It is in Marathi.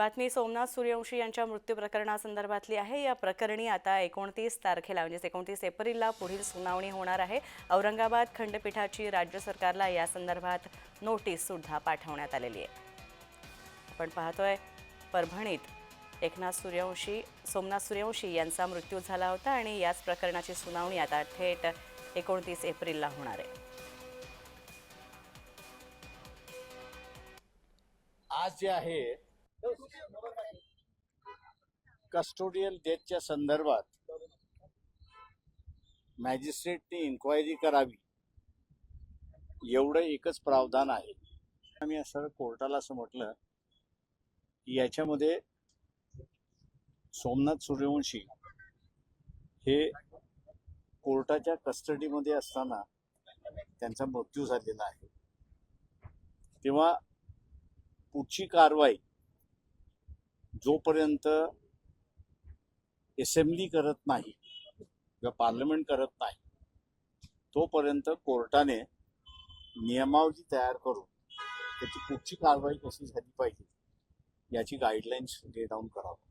बातमी सोमनाथ सूर्यवंशी यांच्या मृत्यू प्रकरणासंदर्भातली आहे। या प्रकरणी आता 29 तारखेला म्हणजे 29 एप्रिलला पुढील सुनावणी होणार आहे। औरंगाबाद खंडपीठाची राज्य सरकारला या संदर्भात नोटीस सुद्धा पाठवण्यात आलेली आहे। आपण पाहतोय परभणीत सोमनाथ सूर्यवंशी यांचा मृत्यू झाला होता आणि याच प्रकरणाची सुनावणी आता थेट 29 एप्रिलला होणार आहे। आज जे आहे कस्टोडियल डेथच्या संदर्भात मॅजिस्ट्रेटने इन्क्वायरी करावी एवढं एकच प्रावधान आहे। आम्ही असं कोर्टाला असं म्हटलं की याच्यामध्ये सोमनाथ सूर्यवंशी हे कोर्टाच्या कस्टडीमध्ये असताना त्यांचा मृत्यू झालेला आहे, तेव्हा पुढची कारवाई जोपर्यंत असेंब्ली करत नाही किंवा पार्लमेंट करत नाही तोपर्यंत कोर्टाने नियमावली तयार करून त्याची पुढची कारवाई कशी झाली पाहिजे याची गाईडलाईन्स डे डाऊन करावं।